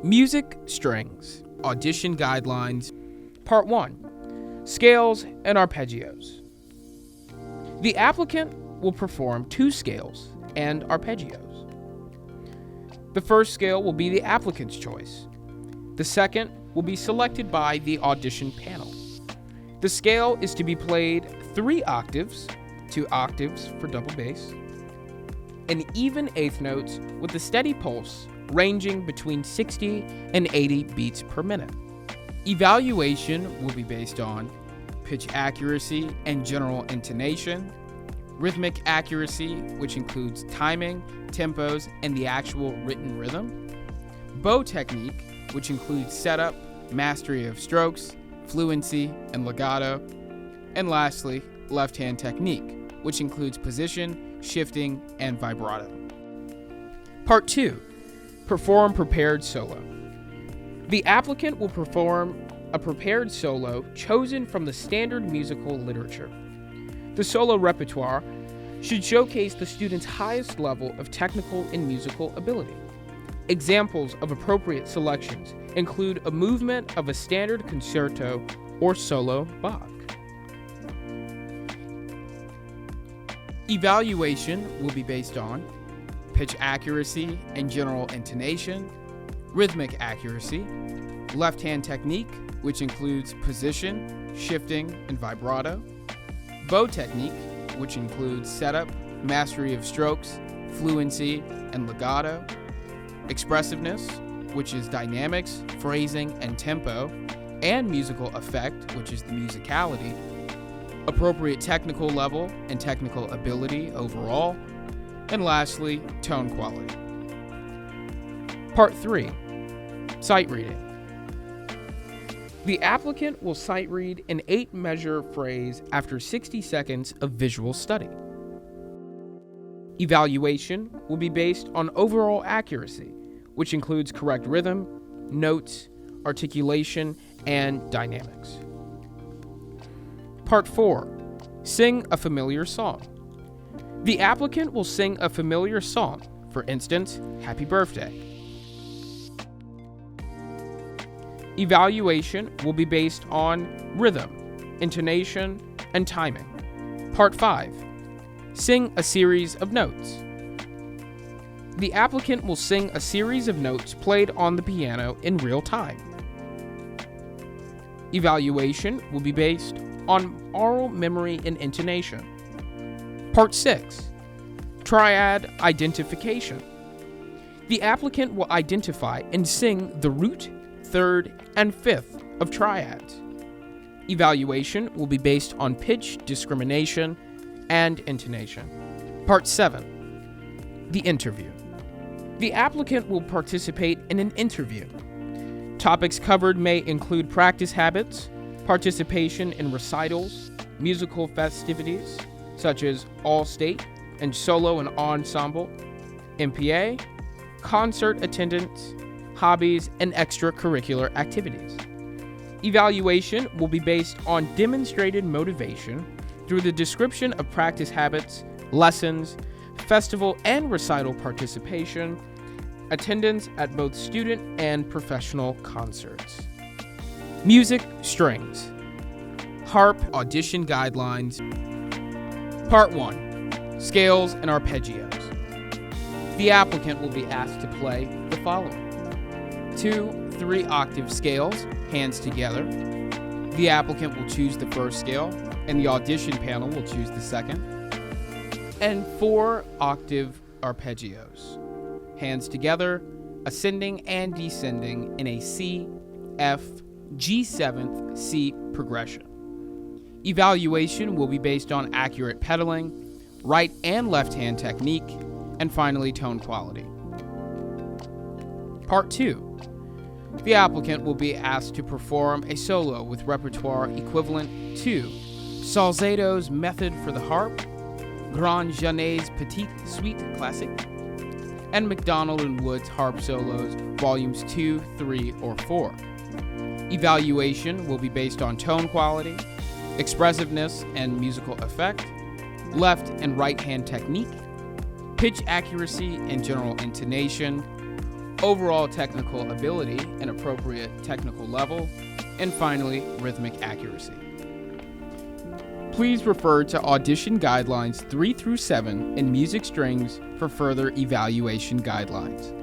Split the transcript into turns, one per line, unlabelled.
Music, strings, audition guidelines. Part 1. Scales and arpeggios. The applicant will perform 2 scales and arpeggios. The first scale will be the applicant's choice. The second will be selected by the audition panel. The scale is to be played 3 octaves, 2 octaves for double bass, in even eighth notes with a steady pulse ranging between 60 and 80 beats per minute. Evaluation will be based on pitch accuracy and general intonation, rhythmic accuracy, which includes timing, tempos, and the actual written rhythm, bow technique, which includes setup, mastery of strokes, fluency, and legato, and lastly, left-hand technique, which includes position, shifting, and vibrato. Part 2. Perform prepared solo. The applicant will perform a prepared solo chosen from the standard musical literature. The solo repertoire should showcase the student's highest level of technical and musical ability. Examples of appropriate selections include a movement of a standard concerto or solo Bach. Evaluation will be based on pitch accuracy and general intonation, rhythmic accuracy, left-hand technique, which includes position, shifting, and vibrato, bow technique, which includes setup, mastery of strokes, fluency, and legato, expressiveness, which is dynamics, phrasing, and tempo, and musical effect, which is the musicality, appropriate technical level and technical ability overall, and lastly, tone quality. Part 3. Sight reading. The applicant will sight read an 8-measure phrase after 60 seconds of visual study. Evaluation will be based on overall accuracy, which includes correct rhythm, notes, articulation, and dynamics. Part 4. Sing a familiar song. The applicant will sing a familiar song, for instance, Happy Birthday. Evaluation will be based on rhythm, intonation, and timing. Part 5. Sing a series of notes. The applicant will sing a series of notes played on the piano in real time. Evaluation will be based on oral memory and intonation. Part 6. Triad identification. The applicant will identify and sing the root, third, and fifth of triads. Evaluation will be based on pitch discrimination and intonation. Part 7. The interview. The applicant will participate in an interview. Topics covered may include practice habits, participation in recitals, musical festivities, such as all-state and solo and ensemble, MPA, concert attendance, hobbies, and extracurricular activities. Evaluation will be based on demonstrated motivation through the description of practice habits, lessons, festival and recital participation, attendance at both student and professional concerts. Music, strings, harp, audition guidelines. Part 1. Scales and arpeggios. The applicant will be asked to play the following: 2 3-octave scales, hands together. The applicant will choose the first scale, and the audition panel will choose the second. And 4-octave arpeggios, hands together, ascending and descending in a C, F, G7, C progression. Evaluation will be based on accurate pedaling, right and left hand technique, and finally tone quality. Part 2. The applicant will be asked to perform a solo with repertoire equivalent to Salzato's Method for the Harp, Grand Janet's Petite Suite Classic, and McDonald and Wood's Harp Solos, Volumes 2, 3, or 4. Evaluation will be based on tone quality, expressiveness and musical effect, left and right hand technique, pitch accuracy and general intonation, overall technical ability and appropriate technical level, and finally, rhythmic accuracy. Please refer to Audition Guidelines 3 through 7 in Music Strings for further evaluation guidelines.